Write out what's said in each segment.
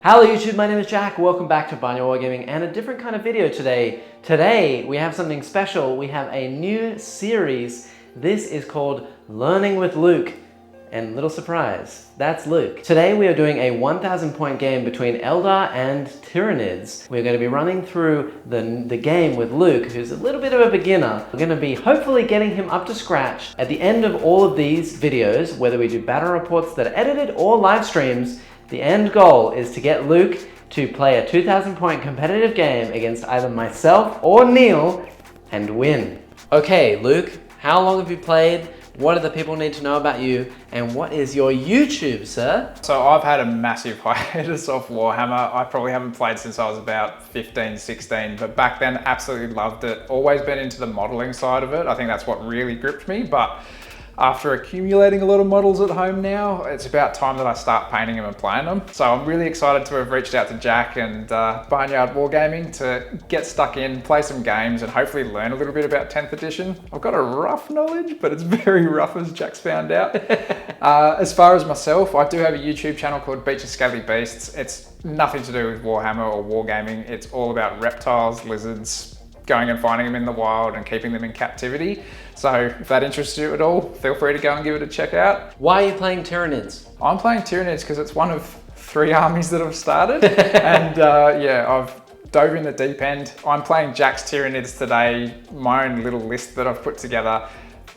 Hello YouTube, my name is Jack. Welcome back to Barnyard Wargaming and a different kind of video today. Today we have something special. We have a new series. This is called Learning with Luke. And little surprise, that's Luke. Today we are doing a 1,000 point game between Eldar and Tyranids. We're going to be running through the game with Luke, who's a little bit of a beginner. We're going to be hopefully getting him up to scratch. At the end of all of these videos, whether we do battle reports that are edited or live streams, the end goal is to get Luke to play a 2,000 point competitive game against either myself or Neil and win. Okay, Luke, how long have you played? What do the people need to know about you? And what is your YouTube, sir? So I've had a massive hiatus off Warhammer. I probably haven't played since I was about 15, 16, but back then absolutely loved it. Always been into the modeling side of it. I think that's what really gripped me, but after accumulating a lot of models at home now, it's about time that I start painting them and playing them. So I'm really excited to have reached out to Jack and Barnyard Wargaming to get stuck in, play some games, and hopefully learn a little bit about 10th edition. I've got a rough knowledge, but it's very rough, as Jack's found out. As far as myself, I do have a YouTube channel called Beach of Scaly Beasts. It's nothing to do with Warhammer or Wargaming. It's all about reptiles, lizards, going and finding them in the wild and keeping them in captivity. So if that interests you at all, feel free to go and give it a check out. Why are you playing Tyranids? I'm playing Tyranids because it's one of 3 armies that I've started. And yeah, I've dove in the deep end. I'm playing Jack's Tyranids today, my own little list that I've put together.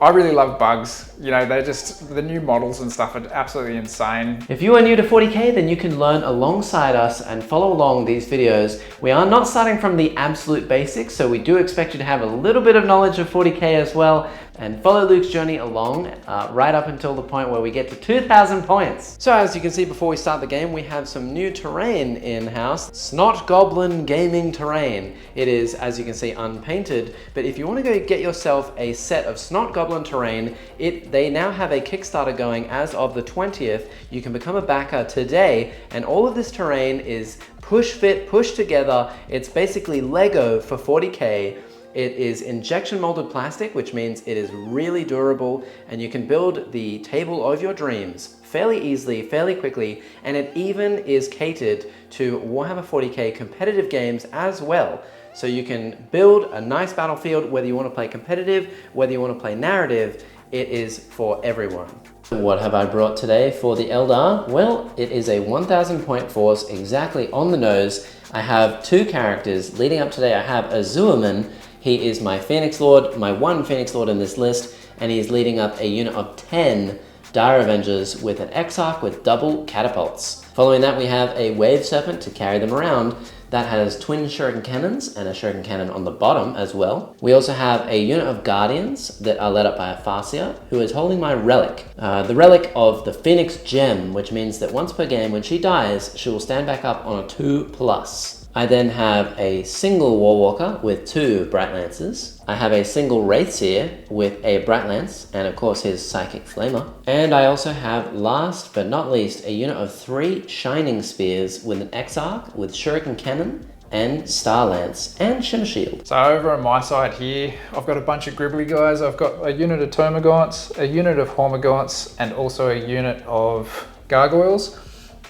I really love bugs. You know, they're just, the new models and stuff are absolutely insane. If you are new to 40K, then you can learn alongside us and follow along these videos. We are not starting from the absolute basics, so we do expect you to have a little bit of knowledge of 40K as well, and follow Luke's journey along right up until the point where we get to 2,000 points. So as you can see before we start the game, we have some new terrain in-house. Snot Goblin Gaming terrain. It is, as you can see, unpainted, but if you want to go get yourself a set of Snot Goblin terrain, they now have a Kickstarter going as of the 20th. You can become a backer today, and all of this terrain is push fit, push together. It's basically Lego for 40K. It is injection molded plastic, which means it is really durable, and you can build the table of your dreams fairly easily, fairly quickly, and it even is catered to Warhammer 40K competitive games as well. So you can build a nice battlefield, whether you want to play competitive, whether you want to play narrative, it is for everyone. What have I brought today for the Eldar? Well, it is a 1,000 point force, exactly on the nose. I have 2 characters. Leading up today, I have a Zuerman. He is my Phoenix Lord, my one Phoenix Lord in this list, and he is leading up a unit of 10 Dire Avengers with an Exarch with double catapults. Following that, we have a Wave Serpent to carry them around. That has twin shuriken cannons and a shuriken cannon on the bottom as well. We also have a unit of Guardians that are led up by a Farseer, who is holding my relic. The relic of the Phoenix Gem, which means that once per game when she dies, she will stand back up on a 2+. I then have a single Warwalker with 2 Bright Lances. I have a single Wraithseer with a Bright Lance and of course his Psychic Flamer. And I also have, last but not least, a unit of 3 Shining Spears with an Exarch with Shuriken Cannon and Star Lance and Shimmer Shield. So over on my side here, I've got a bunch of Gribbly guys. I've got a unit of Termagants, a unit of Hormagaunts, and also a unit of Gargoyles.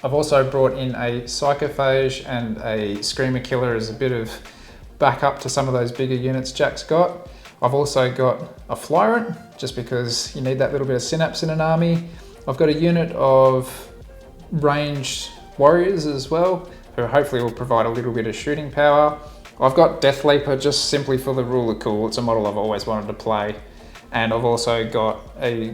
I've also brought in a Psychophage and a Screamer Killer as a bit of backup to some of those bigger units Jack's got. I've also got a Flyrant, just because you need that little bit of synapse in an army. I've got a unit of ranged warriors as well, who hopefully will provide a little bit of shooting power. I've got Death Leaper just simply for the rule of cool. It's a model I've always wanted to play. And I've also got a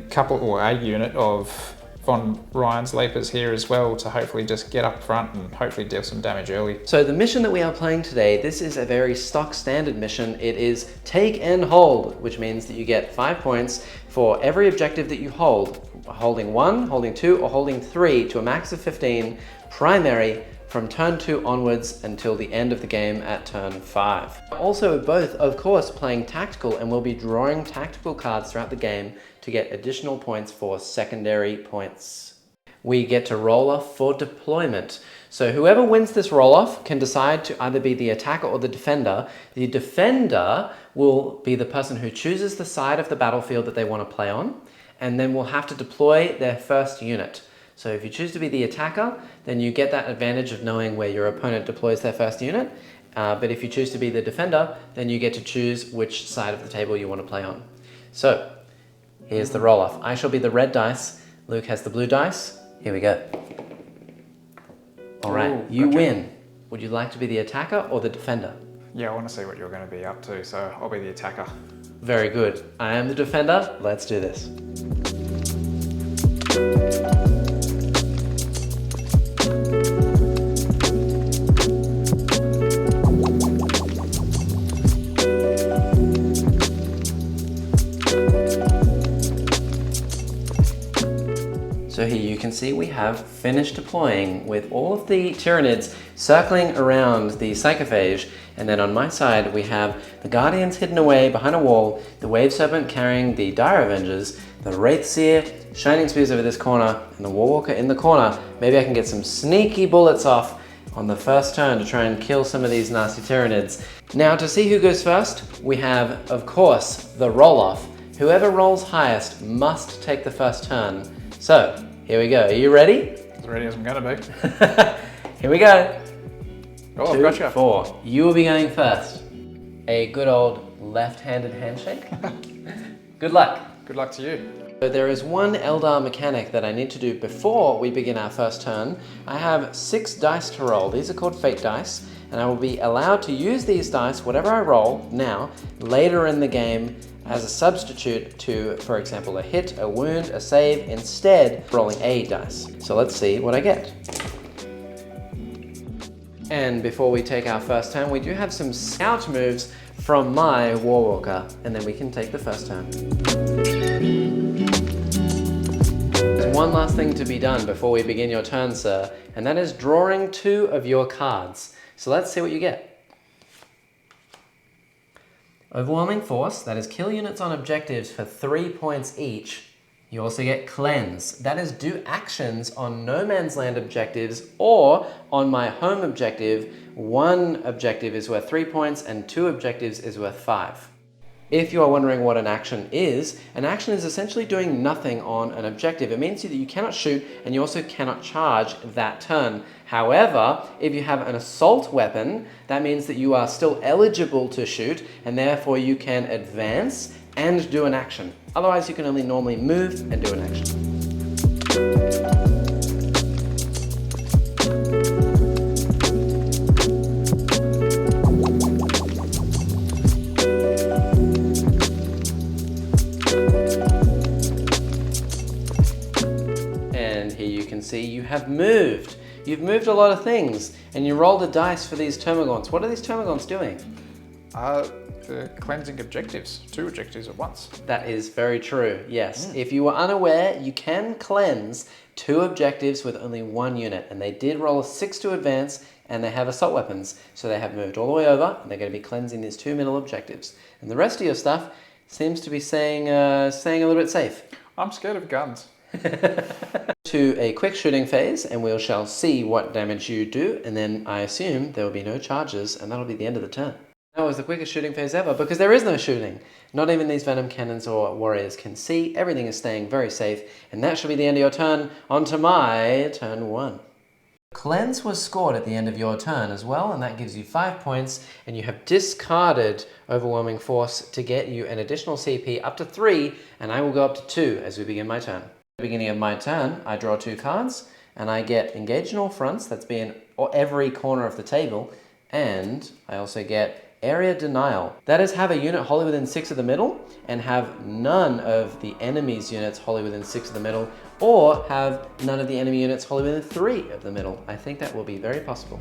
unit of Von Ryan's Leapers here as well to hopefully just get up front and hopefully deal some damage early. So the mission that we are playing today, this is a very stock standard mission. It is take and hold, which means that you get 5 points for every objective that you hold. Holding 1, holding 2, or holding 3 to a max of 15 primary from turn 2 onwards until the end of the game at turn 5. Also both, of course, playing tactical, and we'll be drawing tactical cards throughout the game to get additional points for secondary points. We get to roll off for deployment. So whoever wins this roll off can decide to either be the attacker or the defender. The defender will be the person who chooses the side of the battlefield that they want to play on, and then will have to deploy their first unit. So if you choose to be the attacker, then you get that advantage of knowing where your opponent deploys their first unit. But if you choose to be the defender, then you get to choose which side of the table you want to play on. So here's the roll-off. I shall be the red dice. Luke has the blue dice. Here we go. All right, you win. Would you like to be the attacker or the defender? Yeah, I want to see what you're going to be up to, so I'll be the attacker. Very good. I am the defender. Let's do this. So here you can see we have finished deploying with all of the Tyranids circling around the Psychophage, and then on my side we have the Guardians hidden away behind a wall, the Wave Serpent carrying the Dire Avengers, the Wraithseer, Shining Spears over this corner, and the Warwalker in the corner. Maybe I can get some sneaky bullets off on the first turn to try and kill some of these nasty Tyranids. Now to see who goes first, we have, of course, the roll-off. Whoever rolls highest must take the first turn. So, here we go. Are you ready? As ready as I'm going to be. Here we go. Oh, 2, gotcha. 4. You will be going first. A good old left-handed handshake. Good luck. Good luck to you. So there is one Eldar mechanic that I need to do before we begin our first turn. I have 6 dice to roll. These are called fate dice, and I will be allowed to use these dice, whatever I roll now, later in the game as a substitute to, for example, a hit, a wound, a save, instead rolling a dice. So let's see what I get. And before we take our first turn, we do have some scout moves from my Warwalker, and then we can take the first turn. There's one last thing to be done before we begin your turn, sir, and that is drawing 2 of your cards. So let's see what you get. Overwhelming Force, that is kill units on objectives for 3 points each. You also get Cleanse, that is do actions on no man's land objectives or on my home objective. 1 objective is worth 3 points and 2 objectives is worth 5. If you are wondering what an action is essentially doing nothing on an objective. It means that you cannot shoot and you also cannot charge that turn. However, if you have an assault weapon, that means that you are still eligible to shoot and therefore you can advance and do an action. Otherwise, you can only normally move and do an action. See, you have moved. You've moved a lot of things, and you rolled a dice for these Termagants. What are these Termagants doing? Cleansing objectives. 2 objectives at once. That is very true, yes. If you were unaware, you can cleanse 2 objectives with only 1 unit, and they did roll a 6 to advance, and they have assault weapons, so they have moved all the way over, and they're going to be cleansing these 2 middle objectives. And the rest of your stuff seems to be staying a little bit safe. I'm scared of guns. To a quick shooting phase, and we shall see what damage you do, and then I assume there will be no charges, and that'll be the end of the turn. That was the quickest shooting phase ever, because there is no shooting. Not even these venom cannons or warriors can see. Everything is staying very safe, and that should be the end of your turn. On to my turn 1. Cleanse was scored at the end of your turn as well, and that gives you 5 points, and you have discarded Overwhelming Force to get you an additional CP up to 3, and I will go up to 2 as we begin my turn. At the beginning of my turn, I draw 2 cards, and I get Engage in All Fronts, that's being every corner of the table, and I also get Area Denial. That is have a unit wholly within 6 of the middle, and have none of the enemy's units wholly within 6 of the middle, or have none of the enemy units wholly within 3 of the middle. I think that will be very possible.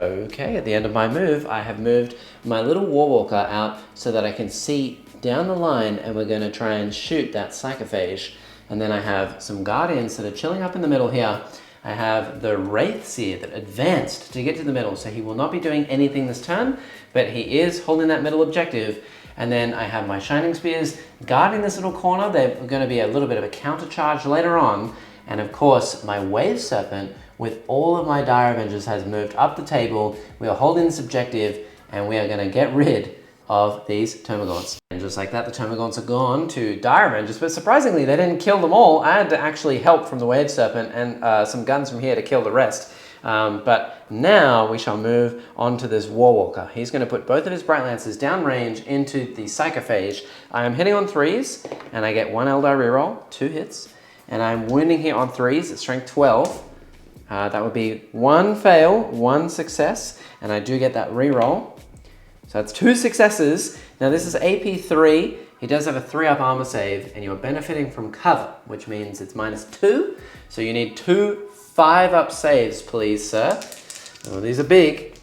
Okay, at the end of my move, I have moved my little Warwalker out so that I can see down the line, and we're going to try and shoot that Psychophage. And then I have some Guardians that are chilling up in the middle here. I have the Wraithseer that advanced to get to the middle, so he will not be doing anything this turn, but he is holding that middle objective. And then I have my Shining Spears guarding this little corner. They're going to be a little bit of a counter charge later on. And of course, my Wave Serpent with all of my Dire Avengers has moved up the table. We are holding this objective, and we are going to get rid of these Termagants. And just like that, the Termagants are gone to Dire Avengers, but surprisingly, they didn't kill them all. I had to actually help from the Wave Serpent and some guns from here to kill the rest. But now we shall move on to this Warwalker. He's going to put both of his Bright Lances downrange into the Psychophage. I am hitting on 3s, and I get 1 Eldar reroll, 2 hits. And I'm wounding here on 3s at strength 12. That would be 1 fail, 1 success, and I do get that reroll. So that's 2 successes. Now this is AP 3. He does have a 3-up armor save, and you're benefiting from cover, which means it's -2. So you need 2 5-up saves, please, sir. Oh, these are big.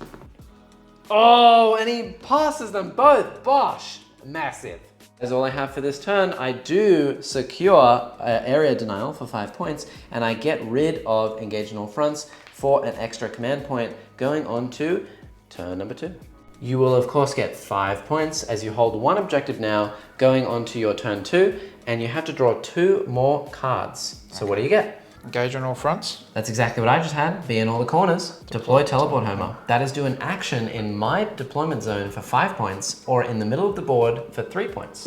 Oh, and he passes them both. Bosh, massive. That's all I have for this turn. I do secure area denial for 5 points, and I get rid of engage in all fronts for an extra command point going on to turn number 2. You will of course get 5 points as you hold 1 objective now going on to your turn 2, and you have to draw 2 more cards. So what do you get? Engage on all fronts. That's exactly what I just had. Be in all the corners. Deploy Teleport Homer. That is do an action in my deployment zone for 5 points, or in the middle of the board for 3 points.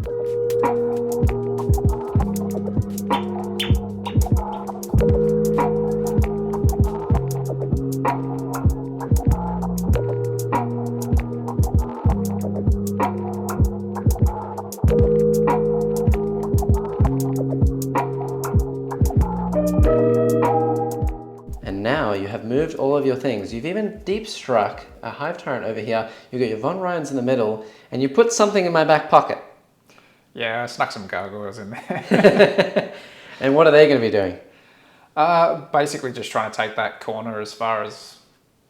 Now you have moved all of your things. You've even deep struck a hive tyrant over here. You've got your Von Ryans in the middle, and you put something in my back pocket. Yeah, I snuck some gargoyles in there. And what are they going to be doing? Basically just trying to take that corner as far as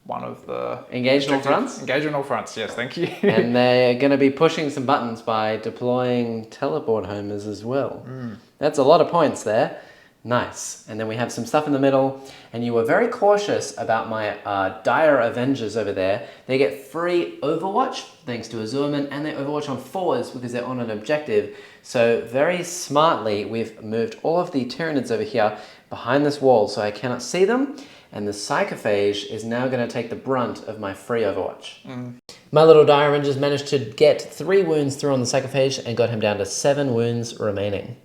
one of the... Engage on all fronts? Engage on all fronts, yes, thank you. And they're going to be pushing some buttons by deploying Teleport Homers as well. That's a lot of points there. Nice. And then we have some stuff in the middle, and you were very cautious about my Dire Avengers over there. They get free Overwatch thanks to Azurman, and they Overwatch on 4s because they're on an objective. So very smartly, we've moved all of the Tyranids over here behind this wall so I cannot see them, and the Psychophage is now going to take the brunt of my free Overwatch. My little Dire Avengers managed to get 3 wounds through on the Psychophage and got him down to 7 wounds remaining.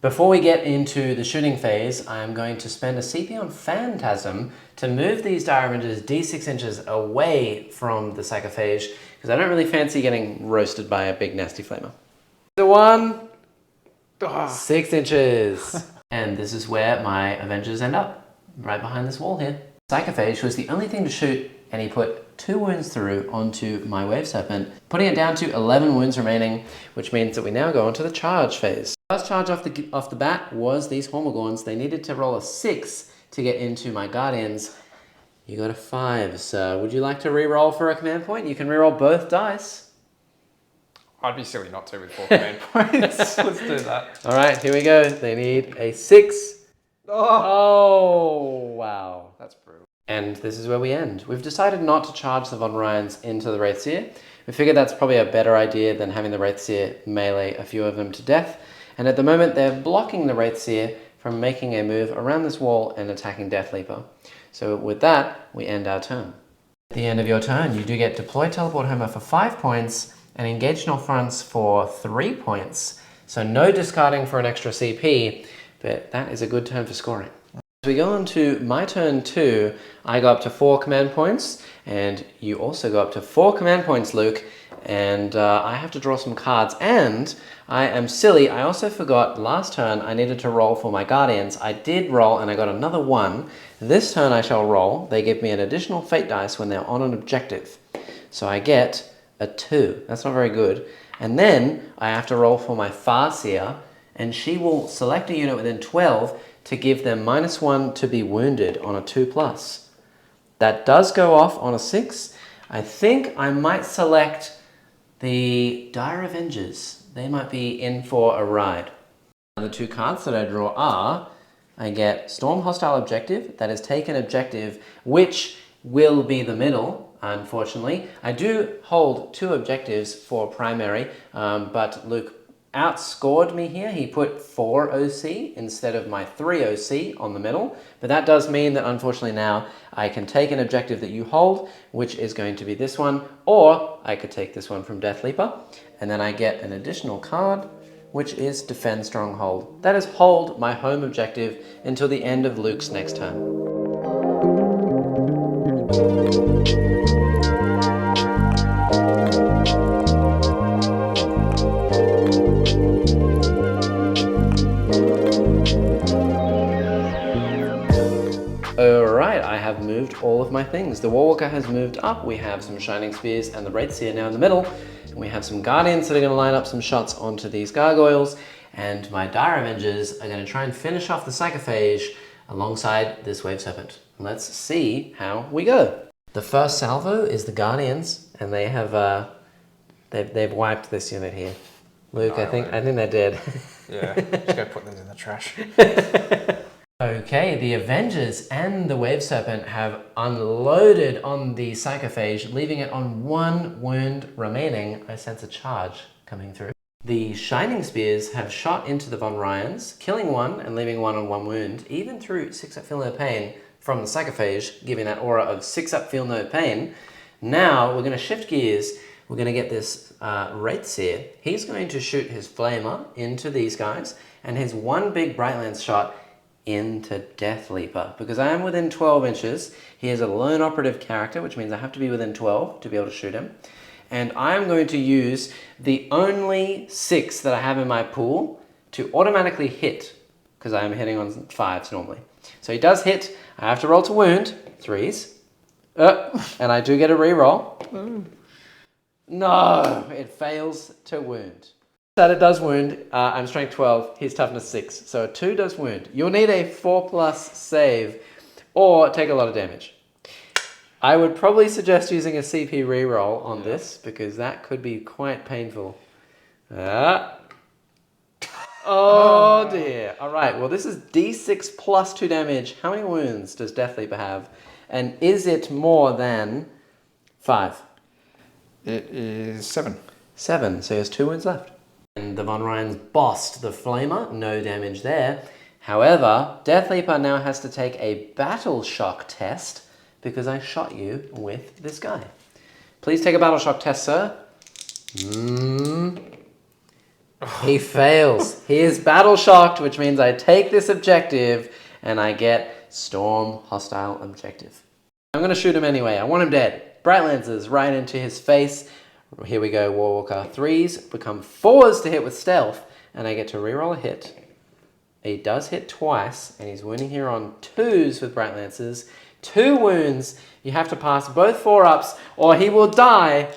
Before we get into the shooting phase, I'm going to spend a CP on Phantasm to move these Dire Avengers D6 inches away from the Psychophage, because I don't really fancy getting roasted by a big nasty flamer. The 1, 6 inches. And this is where my Avengers end up, right behind this wall here. Psychophage was the only thing to shoot, and he put 2 wounds through onto my Wave Serpent, putting it down to 11 wounds remaining, which means that we now go into the charge phase. First charge off the bat was these Hormigorns. They needed to roll a 6 to get into my Guardians. You got a 5, so would you like to re-roll for a command point? You can re-roll both dice. I'd be silly not to with 4 command points. Let's do that. All right, here we go. They need a 6. Oh, wow. That's brutal. And this is where we end. We've decided not to charge the Von Ryans into the Wraithseer. We figured that's probably a better idea than having the Wraithseer melee a few of them to death. And at the moment, they're blocking the Wraithseer from making a move around this wall and attacking Death Leaper. So with that, we end our turn. At the end of your turn, you do get Deploy Teleport Homer for 5 points and Engage in all fronts for 3 points. So no discarding for an extra CP, but that is a good turn for scoring. As we go on to my turn 2, I go up to 4 command points, and you also go up to 4 command points, Luke, and I have to draw some cards, and I am silly. I also forgot last turn I needed to roll for my Guardians. I did roll, and I got another 1. This turn I shall roll. They give me an additional fate dice when they're on an objective. So I get a 2. That's not very good. And then I have to roll for my Farseer, and she will select a unit within 12 to give them -1 to be wounded on a 2+. That does go off on a 6. I think I might select the Dire Avengers. They might be in for a ride. The 2 cards that I draw are, I get Storm Hostile Objective, that is take an objective, which will be the middle, unfortunately. I do hold 2 objectives for primary, but Luke outscored me here. He put 4 OC instead of my 3 OC on the middle, but that does mean that unfortunately now I can take an objective that you hold, which is going to be this one, or I could take this one from Death Leaper, and then I get an additional card, which is Defend Stronghold. That is hold my home objective until the end of Luke's next turn. Alright, I have moved all of my things. The Warwalker has moved up, we have some Shining Spears and the Wraithseer now in the middle, and we have some Guardians that are going to line up some shots onto these Gargoyles, and my Dire Avengers are going to try and finish off the Psychophage alongside this Wave Serpent. Let's see how we go. The first salvo is the Guardians, and they have they've wiped this unit here. Luke, I think they're dead. Yeah, just go put these in the trash. Okay, the Avengers and the Wave Serpent have unloaded on the Psychophage, leaving it on 1 wound remaining. I sense a charge coming through. The Shining Spears have shot into the Von Ryans, killing 1 and leaving 1 on 1 wound, even through 6 up Feel No Pain from the Psychophage, giving that aura of 6 up Feel No Pain. Now we're going to shift gears. We're going to get this Wraithseer. He's going to shoot his Flamer into these guys, and his 1 big Bright Lance shot into Death Leaper. Because I am within 12 inches, he is a lone operative character, which means I have to be within 12 to be able to shoot him. And I am going to use the only 6 that I have in my pool to automatically hit, because I am hitting on 5s normally. So he does hit, I have to roll to wound, 3s, and I do get a reroll. No, it fails to wound. That it does wound, I'm strength 12, he's toughness 6, so a 2 does wound. You'll need a 4+ save, or take a lot of damage. I would probably suggest using a CP reroll on this, because that could be quite painful. Oh dear. Alright, well this is D6 plus 2 damage. How many wounds does Death Leaper have? And is it more than 5? It is 7. 7, so he has 2 wounds left. And the Von Ryans bossed the Flamer, no damage there. However, Death Leaper now has to take a Battle Shock test because I shot you with this guy. Please take a Battle Shock test, sir. He fails. He is Battle Shocked, which means I take this objective and I get Storm Hostile Objective. I'm going to shoot him anyway. I want him dead. Bright Lances right into his face. Here we go, Warwalker. 3s become 4s to hit with stealth, and I get to reroll a hit. He does hit twice, and he's wounding here on 2s with Bright Lances. 2 wounds. You have to pass both 4-ups, or he will die.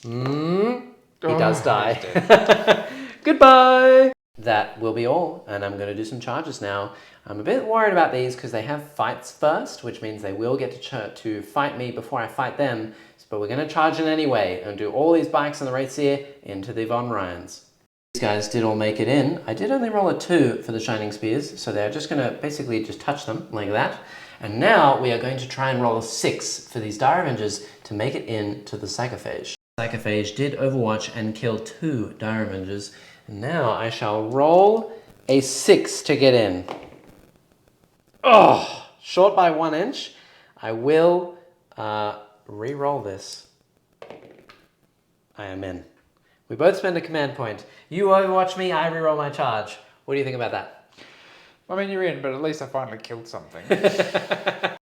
He does die. Goodbye! That will be all, and I'm going to do some charges now. I'm a bit worried about these because they have fights first, which means they will get to fight me before I fight them. But we're going to charge in anyway and do all these bikes on the Wraithseer into the Von Ryans. These guys did all make it in. I did only roll a 2 for the Shining Spears, so they're just going to basically just touch them like that. And now we are going to try and roll a 6 for these Dire Avengers to make it into the Psychophage. Psychophage did overwatch and kill 2 Dire Avengers. And now I shall roll a 6 to get in. Oh, short by 1 inch. I will re-roll this. I am in. We both spend a command point. You overwatch me, I re-roll my charge. What do you think about that? I mean, you're in, but at least I finally killed something.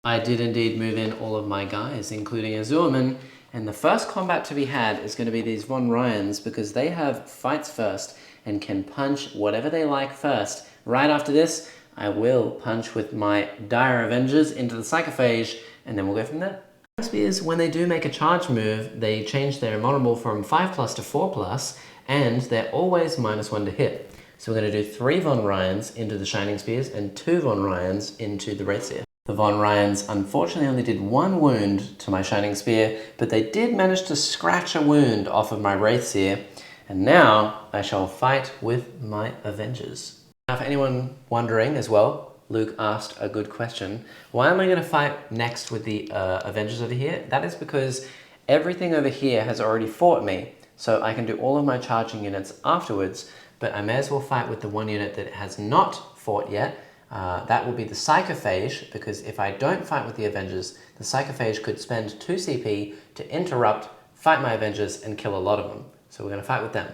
I did indeed move in all of my guys, including Azurman, and the first combat to be had is going to be these Von Ryans because they have fights first and can punch whatever they like first. Right after this, I will punch with my Dire Avengers into the Psychophage, and then we'll go from there. Spears, when they do make a charge move, they change their invulnerable from 5+ to 4+, and they're always -1 to hit. So we're going to do 3 Von Ryans into the Shining Spears and 2 Von Ryans into the Wraithseer. The Von Ryans unfortunately only did 1 wound to my Shining Spear, but they did manage to scratch a wound off of my Wraithseer, and now I shall fight with my Avengers. Now, for anyone wondering as well, Luke asked a good question. Why am I going to fight next with the Avengers over here? That is because everything over here has already fought me, so I can do all of my charging units afterwards, but I may as well fight with the one unit that has not fought yet. That will be the Psychophage, because if I don't fight with the Avengers, the Psychophage could spend 2 CP to interrupt, fight my Avengers, and kill a lot of them. So we're going to fight with them.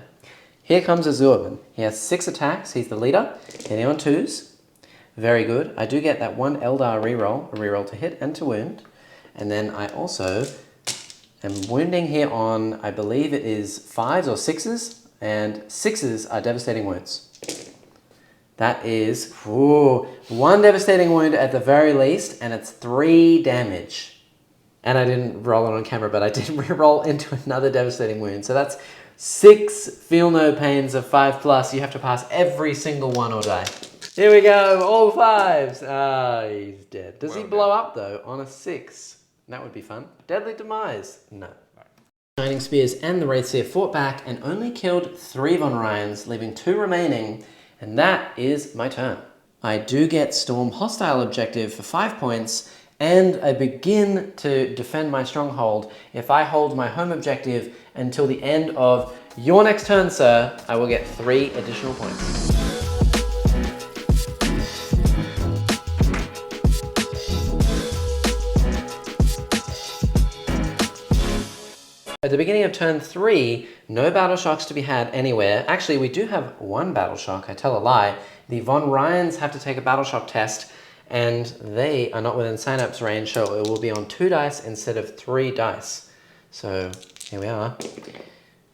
Here comes Azurban. He has 6 attacks, he's the leader, hitting on 2s. Very good. I do get that 1 Eldar reroll, a reroll to hit and to wound. And then I also am wounding here on, I believe it is 5s or 6s, and 6s are devastating wounds. That is 1 devastating wound at the very least, and it's 3 damage. And I didn't roll it on camera, but I did re-roll into another devastating wound. So that's 6 feel no pains of 5+. You have to pass every single one or die. Here we go, all 5s. Ah, he's dead. Does he blow up though on a 6? That would be fun. Deadly Demise? No. Shining Spears and the Wraithseer fought back and only killed 3 Von Ryans, leaving 2 remaining. And that is my turn. I do get Storm Hostile Objective for 5 points, and I begin to defend my stronghold. If I hold my home objective until the end of your next turn, sir, I will get 3 additional points. At the beginning of turn 3, no battle shocks to be had anywhere. Actually, we do have 1 battle shock, I tell a lie. The Von Ryans have to take a battle shock test, and they are not within synapse range, so it will be on 2 dice instead of 3 dice. So here we are.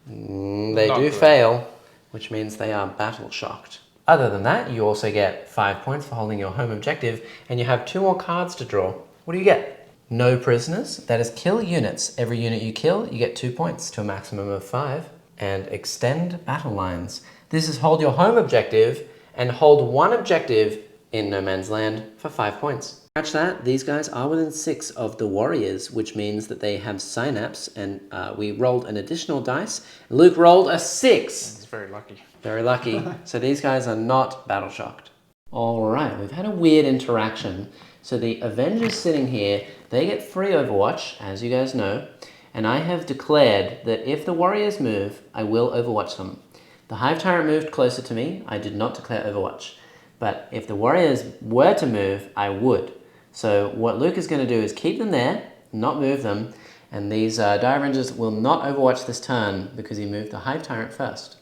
They do fail, which means they are battle shocked. Other than that, you also get 5 points for holding your home objective, and you have 2 more cards to draw. What do you get? No prisoners, that is kill units. Every unit you kill, you get 2 points to a maximum of 5. And extend battle lines. This is hold your home objective and hold 1 objective in no man's land for 5 points. Catch that, these guys are within 6 of the warriors, which means that they have synapse, and we rolled an additional dice. Luke rolled a 6. That's very lucky. Very lucky. So these guys are not battle shocked. All right, we've had a weird interaction. So the Avengers sitting here, they get free Overwatch, as you guys know, and I have declared that if the Warriors move, I will Overwatch them. The Hive Tyrant moved closer to me, I did not declare Overwatch. But if the Warriors were to move, I would. So what Luke is going to do is keep them there, not move them, and these Dire Avengers will not Overwatch this turn because he moved the Hive Tyrant first.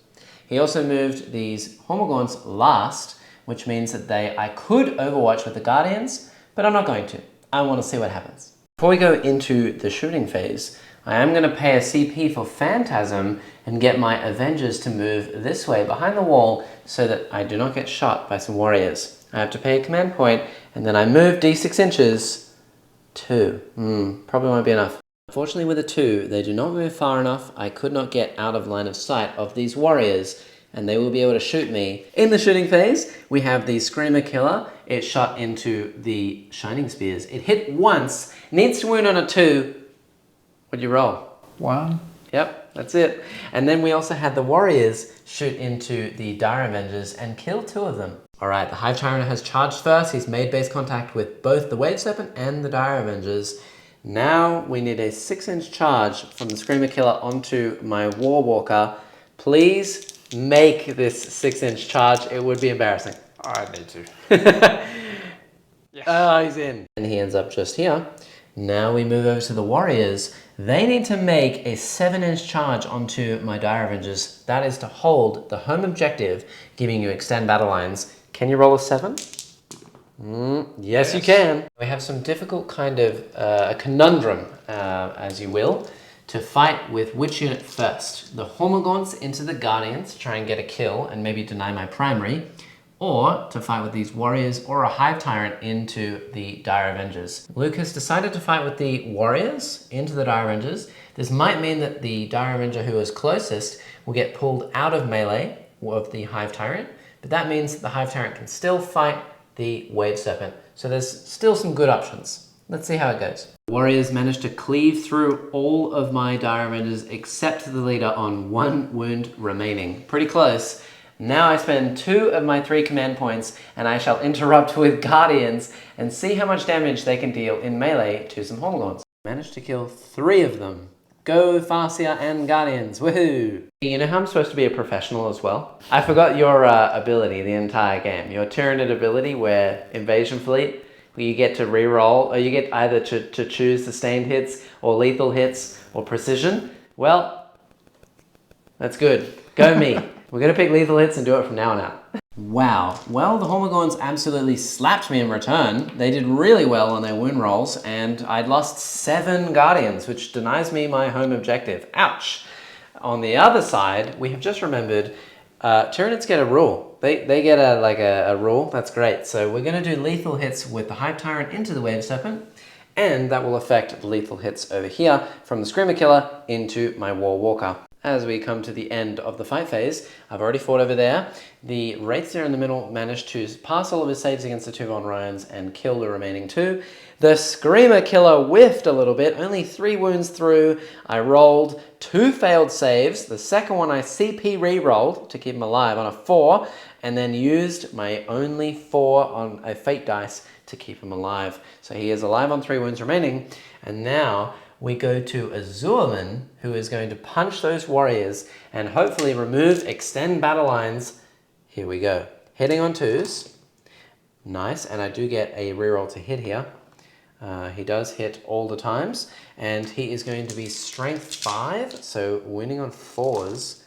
He also moved these Hormagaunts last, which means that I could Overwatch with the Guardians, but I'm not going to. I want to see what happens. Before we go into the shooting phase, I am going to pay a CP for Phantasm and get my Avengers to move this way behind the wall so that I do not get shot by some warriors. I have to pay a command point, and then I move D6 inches. 2. Probably won't be enough. Unfortunately with a 2, they do not move far enough. I could not get out of line of sight of these warriors, and they will be able to shoot me. In the shooting phase, we have the Screamer Killer. It shot into the Shining Spears. It hit once, needs to wound on a 2. What'd you roll? 1. Yep, that's it. And then we also had the Warriors shoot into the Dire Avengers and kill 2 of them. All right, the Hive Tyrant has charged first. He's made base contact with both the Wave Serpent and the Dire Avengers. Now we need a 6-inch charge from the Screamer Killer onto my War Walker. Please make this 6-inch charge. It would be embarrassing. I need to. Yes. Oh, he's in. And he ends up just here. Now we move over to the Warriors. They need to make a 7-inch charge onto my Dire Avengers. That is to hold the home objective, giving you extend battle lines. Can you roll a 7? Yes, you can. We have some difficult kind of a conundrum, as you will, to fight with which unit first. The Hormagaunts into the Guardians to try and get a kill and maybe deny my primary, or to fight with these Warriors or a Hive Tyrant into the Dire Avengers. Luke has decided to fight with the Warriors into the Dire Avengers. This might mean that the Dire Avenger who is closest will get pulled out of melee of the Hive Tyrant, but that means that the Hive Tyrant can still fight the Wave Serpent. So there's still some good options. Let's see how it goes. Warriors managed to cleave through all of my Dire Avengers except the leader on 1 wound remaining. Pretty close. Now I spend 2 of my 3 command points and I shall interrupt with Guardians and see how much damage they can deal in melee to some Hormagaunts. Managed to kill 3 of them. Go Farseer and Guardians, woohoo! You know how I'm supposed to be a professional as well? I forgot your ability the entire game. Your Tyranid ability where Invasion Fleet, where you get to reroll, or you get either to choose sustained hits or lethal hits or precision. Well, that's good. Go me. We're gonna pick lethal hits and do it from now on out. Wow, well the Hormigons absolutely slapped me in return. They did really well on their wound rolls and I'd lost 7 Guardians, which denies me my home objective. Ouch! On the other side, we have just remembered Tyranids get a rule. They get a rule, that's great. So we're gonna do lethal hits with the Hive Tyrant into the Wave Serpent, and that will affect the lethal hits over here from the Screamer Killer into my War Walker. As we come to the end of the fight phase, I've already fought over there. The Wraithseer in the middle managed to pass all of his saves against the 2 Von Ryans and kill the remaining 2. The Screamer Killer whiffed a little bit, only 3 wounds through. I rolled 2 failed saves. The second one I CP re-rolled to keep him alive on a 4, and then used my only 4 on a fate dice to keep him alive. So he is alive on 3 wounds remaining, and now we go to Azurman, who is going to punch those warriors and hopefully extend battle lines. Here we go. Hitting on 2s. Nice, and I do get a reroll to hit here. He does hit all the times, and he is going to be strength 5, so winning on 4s.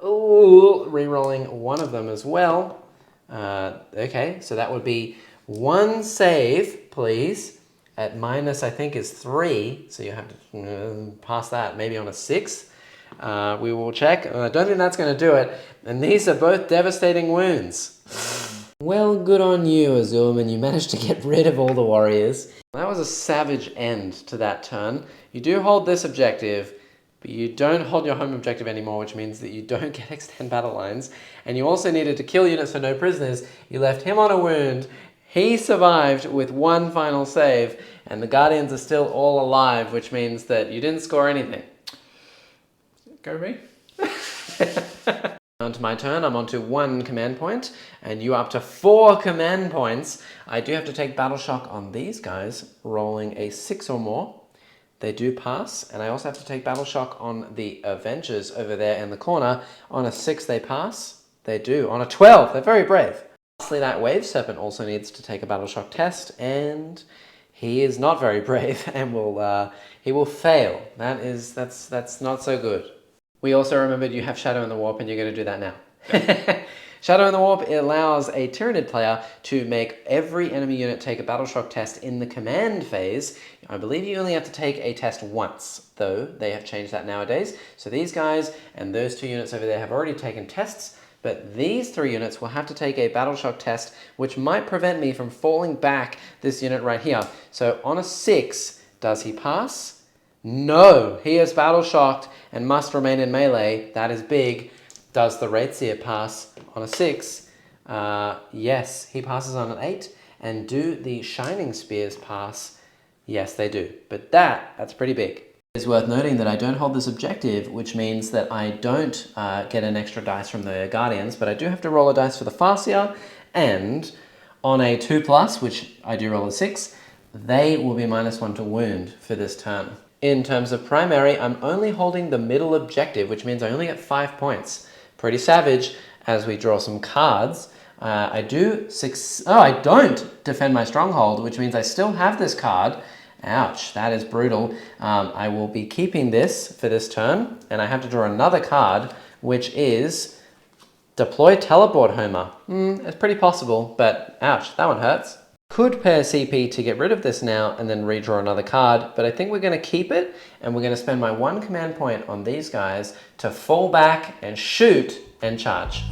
Ooh, rerolling one of them as well. Okay, so that would be 1 save, please. At minus, I think, is 3, so you have to pass that, maybe on a 6. We will check. I don't think that's going to do it. And these are both devastating wounds. Well, good on you, Azurman. You managed to get rid of all the warriors. That was a savage end to that turn. You do hold this objective, but you don't hold your home objective anymore, which means that you don't get extend battle lines. And you also needed to kill units for no prisoners. You left him on a wound. He survived with 1 final save, and the Guardians are still all alive, which means that you didn't score anything. Go me. On to my turn, I'm on to 1 command point, and you up to 4 command points. I do have to take Battle Shock on these guys, rolling a 6 or more. They do pass, and I also have to take Battle Shock on the Avengers over there in the corner. On a 6 they pass. They do. On a 12, they're very brave. Lastly, that Wave Serpent also needs to take a Battle Shock test, and he is not very brave, and he will fail. That's not so good. We also remembered you have Shadow in the Warp, and you're going to do that now. Shadow in the Warp allows a Tyranid player to make every enemy unit take a Battle Shock test in the command phase. I believe you only have to take a test once, though they have changed that nowadays. So these guys and those 2 units over there have already taken tests. But these 3 units will have to take a Battle Shock test, which might prevent me from falling back this unit right here. So on a 6, does he pass? No, he is Battle Shocked and must remain in melee. That is big. Does the Wraithseer pass on a 6? Yes, he passes on an 8. And do the Shining Spears pass? Yes, they do. But that's pretty big. It's worth noting that I don't hold this objective, which means that I don't get an extra dice from the Guardians, but I do have to roll a dice for the Farseer, and on a 2+, which I do roll a 6, they will be -1 to wound for this turn. In terms of primary, I'm only holding the middle objective, which means I only get 5 points. Pretty savage as we draw some cards. I don't defend my stronghold, which means I still have this card. Ouch, that is brutal. I will be keeping this for this turn, and I have to draw another card, which is Deploy Teleport Homer. It's pretty possible, but ouch, that one hurts. Could pair CP to get rid of this now and then redraw another card, but I think we're going to keep it, and we're going to spend my 1 command point on these guys to fall back and shoot and charge.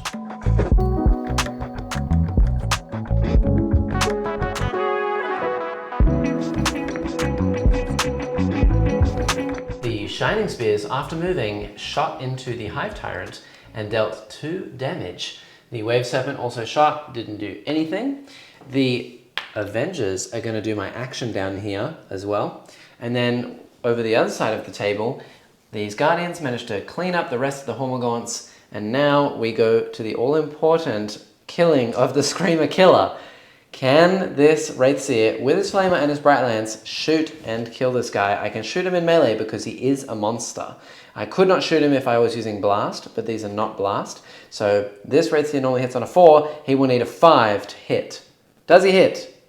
Shining Spears, after moving, shot into the Hive Tyrant and dealt 2 damage. The Wave Serpent also shot, didn't do anything. The Avengers are going to do my action down here as well. And then over the other side of the table, these Guardians managed to clean up the rest of the Hormagaunts, and now we go to the all-important killing of the Screamer Killer. Can this Wraithseer, with his Flamer and his Bright Lance, shoot and kill this guy? I can shoot him in melee because he is a monster. I could not shoot him if I was using Blast, but these are not Blast. So this Wraithseer normally hits on a 4. He will need a 5 to hit. Does he hit?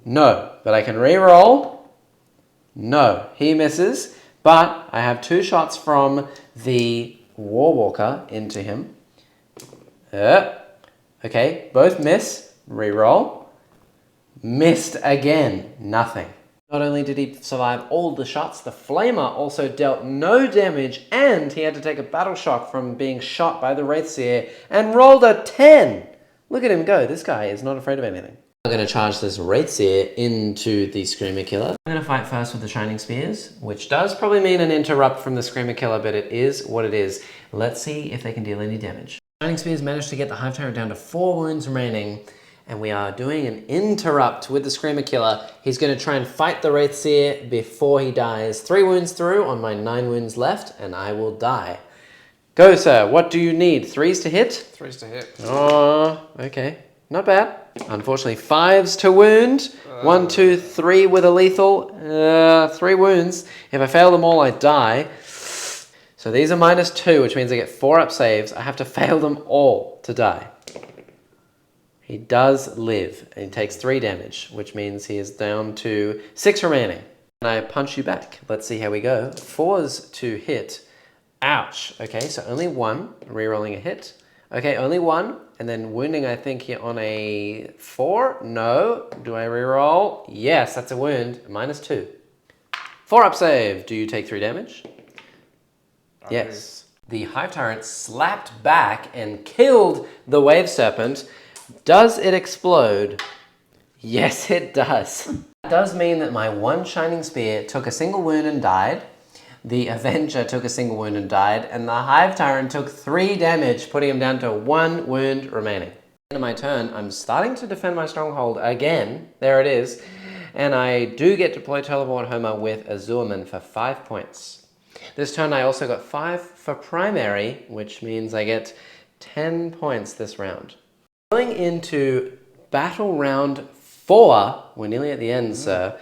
No, but I can re-roll. No, he misses. But I have 2 shots from the Warwalker into him. Okay, both miss. Reroll. Missed again. Nothing. Not only did he survive all the shots, the Flamer also dealt no damage, and he had to take a battle shock from being shot by the Wraithseer and rolled a 10. Look at him go. This guy is not afraid of anything. I'm going to charge this Wraithseer into the Screamer Killer. I'm going to fight first with the Shining Spears, which does probably mean an interrupt from the Screamer Killer, but it is what it is. Let's see if they can deal any damage. Shining Spears managed to get the Hive Tyrant down to 4 wounds remaining, and we are doing an interrupt with the Screamer Killer. He's going to try and fight the Wraithseer before he dies. 3 wounds through on my 9 wounds left, and I will die. Go, sir. What do you need? 3s to hit? 3s to hit. Oh, okay. Not bad. Unfortunately, 5s to wound. 1, 2, 3 with a lethal. 3 wounds. If I fail them all, I die. So these are -2, which means I get 4 up saves. I have to fail them all to die. He does live, and he takes 3 damage, which means he is down to 6 remaining. And I punch you back. Let's see how we go. 4s to hit. Ouch. Okay, so only 1. Rerolling a hit. Okay, only 1. And then wounding, I think, here on a 4. No. Do I reroll? Yes, that's a wound. -2. 4 up save. Do you take 3 damage? Yes. The Hive Tyrant slapped back and killed the Wave Serpent. Does it explode? Yes, it does. That does mean that my 1 Shining Spear took a single wound and died. The Avenger took a single wound and died. And the Hive Tyrant took 3 damage, putting him down to 1 wound remaining. At the end of my turn, I'm starting to defend my stronghold again. There it is. And I do get to deploy Teleport Homer with Azurman for 5 points. This turn I also got 5 for primary, which means I get 10 points this round. Going into battle round 4, we're nearly at the end, sir.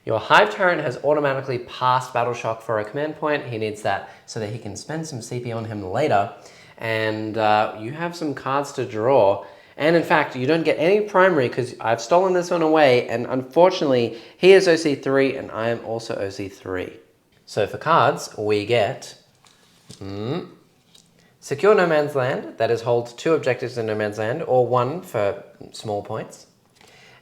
Your Hive Tyrant has automatically passed Battle Shock for a command point. He needs that so that he can spend some CP on him later. And you have some cards to draw. And in fact, you don't get any primary because I've stolen this one away. And unfortunately, he is OC3 and I am also OC3. So for cards, we get Secure No Man's Land, that is hold 2 objectives in No Man's Land, or 1 for small points.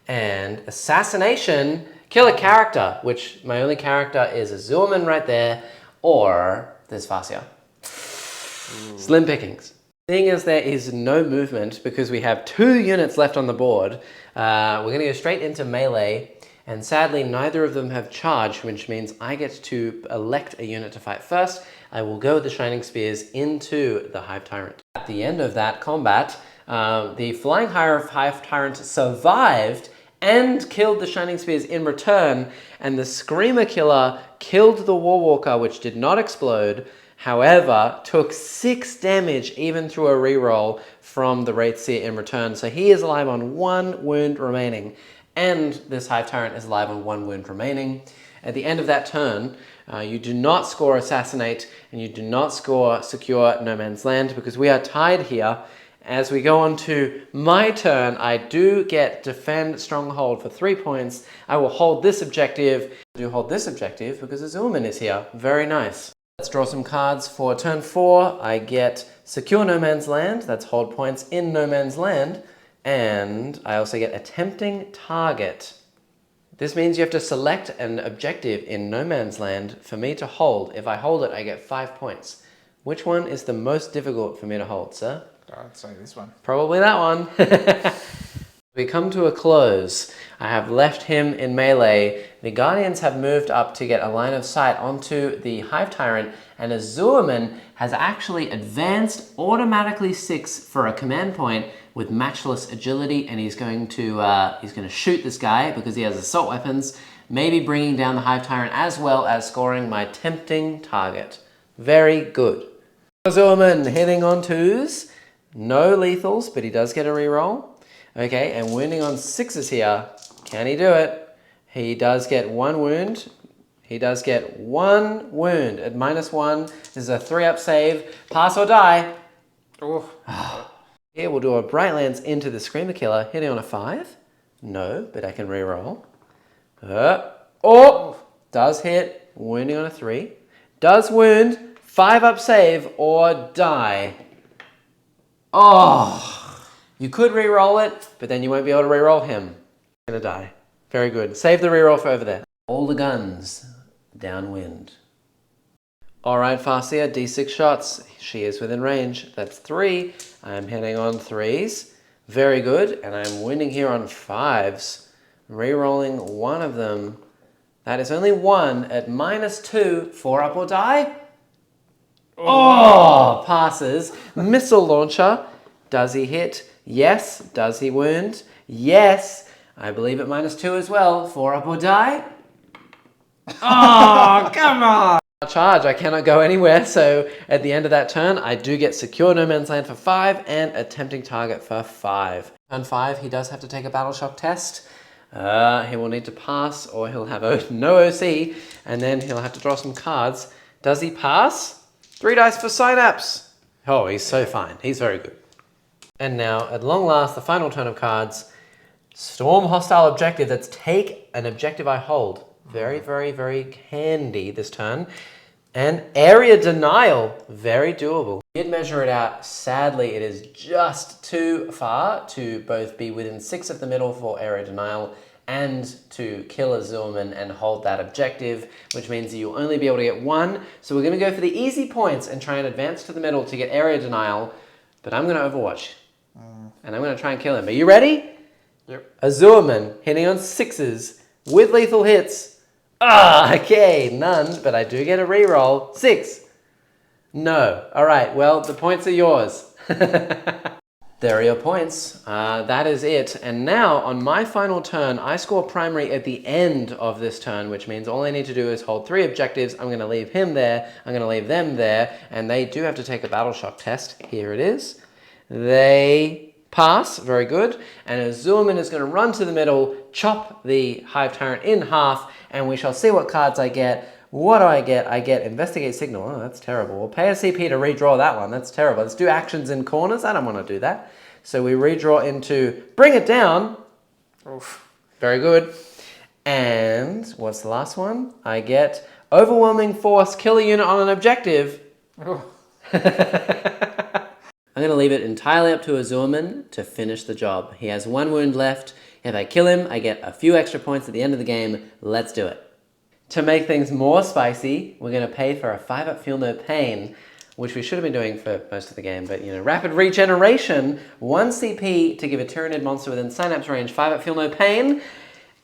And Assassination, kill a character, which my only character is Azurman right there, or this Vasya. Slim pickings. Seeing as there is no movement because we have 2 units left on the board, we're going to go straight into melee. And sadly, neither of them have charge, which means I get to elect a unit to fight first. I will go with the Shining Spears into the Hive Tyrant. At the end of that combat, the Flying Hive Tyrant survived and killed the Shining Spears in return, and the Screamer Killer killed the Warwalker, which did not explode. However, took 6 damage even through a reroll from the Wraithseer in return. So he is alive on 1 wound remaining. And this Hive Tyrant is alive on 1 wound remaining. At the end of that turn, you do not score Assassinate and you do not score Secure No Man's Land because we are tied here. As we go on to my turn, I do get Defend Stronghold for 3 points. I will hold this objective. I do hold this objective because Azurman is here. Very nice. Let's draw some cards for turn 4. I get Secure No Man's Land. That's hold points in No Man's Land. And I also get a Tempting Target. This means you have to select an objective in No Man's Land for me to hold. If I hold it, I get 5 points. Which one is the most difficult for me to hold, sir? I'd say this one. Probably that one. We come to a close. I have left him in melee. The Guardians have moved up to get a line of sight onto the Hive Tyrant, and Azurman has actually advanced automatically 6 for a command point with matchless agility, and he's going to shoot this guy because he has assault weapons, maybe bringing down the Hive Tyrant as well as scoring my Tempting Target. Very good. Azurman hitting on 2s. No lethals, but he does get a reroll. Okay, and wounding on 6s here. Can he do it? He does get 1 wound. He does get 1 wound at -1. This is a 3-up save. Pass or die. Oh. Here we'll do a Bright Lance into the Screamer Killer, hitting on a 5. No, but I can reroll. Does hit, wounding on a 3. Does wound, 5-up save or die. Oh, you could reroll it, but then you won't be able to reroll him. Gonna die. Very good. Save the reroll for over there. All the guns downwind. All right, Farseer, D6 shots. She is within range. That's 3. I'm hitting on 3s. Very good. And I'm winning here on 5s. Rerolling one of them. That is only 1 at -2. 4-up or die. Oh, passes. Missile launcher. Does he hit? Yes. Does he wound? Yes. I believe at -2 as well. 4-up or die. Oh, come on. Charge, I cannot go anywhere, so at the end of that turn, I do get secure no man's land for 5 and a tempting target for 5. Turn 5, he does have to take a battle shock test. He will need to pass or he'll have no OC, and then he'll have to draw some cards. Does he pass? 3 dice for synapse. Oh, he's so fine. He's very good. And now, at long last, the final turn of cards. Storm hostile objective. That's take an objective I hold. Very, very, very handy this turn. And area denial, very doable. Did measure it out. Sadly, it is just too far to both be within 6 of the middle for area denial and to kill a Zilman and hold that objective, which means that you'll only be able to get 1. So we're going to go for the easy points and try and advance to the middle to get area denial. But I'm going to overwatch. And I'm going to try and kill him. Are you ready? Yep. A Zilman hitting on 6s with lethal hits. Ah, okay, none, but I do get a reroll. 6. No. All right, well, the points are yours. There are your points. That is it. And now, on my final turn, I score primary at the end of this turn, which means all I need to do is hold 3 objectives. I'm going to leave him there. I'm going to leave them there. And they do have to take a battle shock test. Here it is. They pass, very good. And Azulman is going to run to the middle, chop the Hive Tyrant in half, and we shall see what cards I get. What do I get? I get Investigate Signal. Oh, that's terrible. We'll pay a CP to redraw that one. That's terrible. Let's do actions in corners. I don't want to do that. So we redraw into Bring It Down. Oof. Very good. And what's the last one? I get Overwhelming Force, kill a unit on an objective. Oh. I'm going to leave it entirely up to Azurman to finish the job. He has 1 wound left. If I kill him, I get a few extra points at the end of the game. Let's do it. To make things more spicy, we're going to pay for a 5-up Feel No Pain, which we should have been doing for most of the game, but you know, Rapid Regeneration, 1 CP to give a Tyranid monster within Synapse range, 5-up Feel No Pain.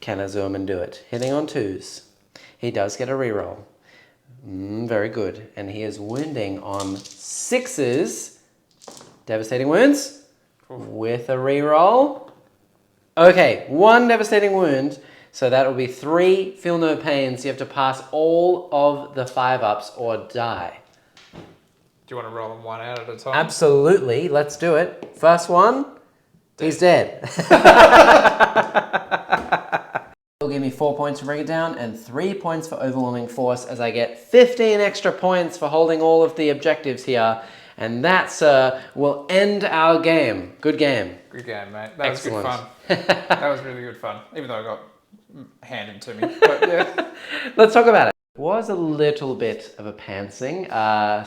Can Azurman do it? Hitting on 2s. He does get a reroll. Very good. And he is wounding on 6s. Devastating wounds with a reroll. Okay, 1 devastating wound. So that will be 3 Feel No Pains. You have to pass all of the 5-ups or die. Do you want to roll them 1 out at a time? Absolutely. Let's do it. First one, he's dead. It'll give me 4 points to bring it down and 3 points for Overwhelming Force as I get 15 extra points for holding all of the objectives here. And that, sir, will end our game. Good game. Good game, mate. That Excellent. was good fun. That was really good fun, even though I got handed to me. But yeah. Let's talk about it. It was a little bit of a pantsing.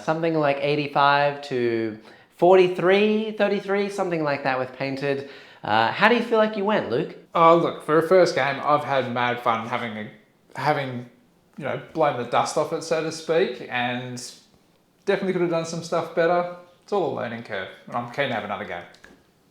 Something like 85 to 43, 33, something like that with painted. How do you feel like you went, Luke? Oh, look, for a first game, I've had mad fun having you know, blown the dust off it, so to speak, and definitely could have done some stuff better. It's all a learning curve, and I'm keen to have another game.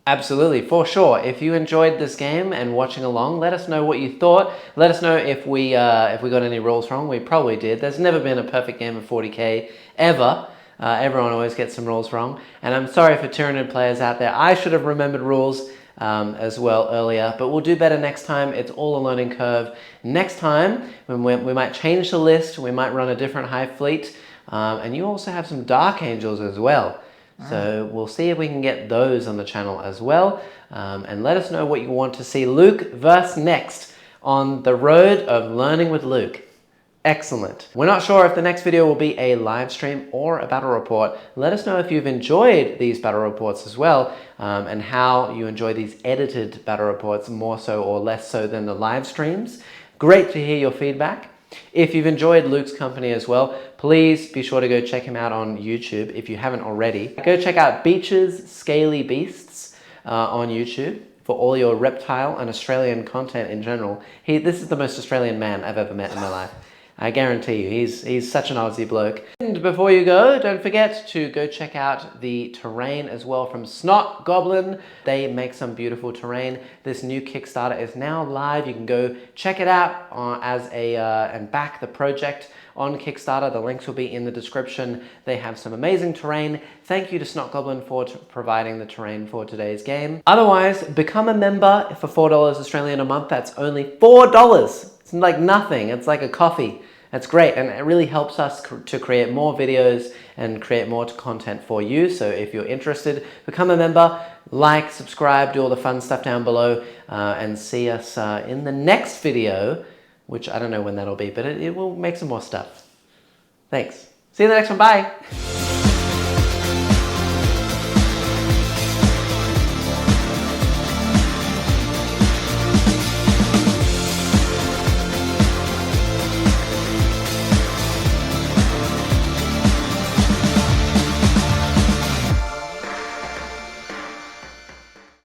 Absolutely, for sure. If you enjoyed this game and watching along, let us know what you thought. Let us know if we got any rules wrong. We probably did. There's never been a perfect game of 40k, ever. Everyone always gets some rules wrong. And I'm sorry for Tyranid players out there. I should have remembered rules as well earlier, but we'll do better next time. It's all a learning curve. Next time, we might change the list. We might run a different Hive fleet. And you also have some Dark Angels as well. So we'll see if we can get those on the channel as well. And let us know what you want to see Luke verse next on the road of learning with Luke. Excellent. We're not sure if the next video will be a live stream or a battle report. Let us know if you've enjoyed these battle reports as well, and how you enjoy these edited battle reports more so or less so than the live streams. Great to hear your feedback. If you've enjoyed Luke's company as well, please be sure to go check him out on YouTube if you haven't already. Go check out Beach's Scaly Beasts on YouTube for all your reptile and Australian content in general. This is the most Australian man I've ever met in my life. I guarantee you, he's such an Aussie bloke. And before you go, don't forget to go check out the terrain as well from Snot Goblin. They make some beautiful terrain. This new Kickstarter is now live. You can go check it out and back the project on Kickstarter. The links will be in the description. They have some amazing terrain. Thank you to Snot Goblin for providing the terrain for today's game. Otherwise, become a member for $4 Australian a month. That's only $4. It's like nothing. It's like a coffee. That's great, and it really helps us to create more videos and create more content for you. So if you're interested, become a member, like, subscribe, do all the fun stuff down below, and see us in the next video, which I don't know when that'll be, but it will make some more stuff. Thanks. See you in the next one. Bye.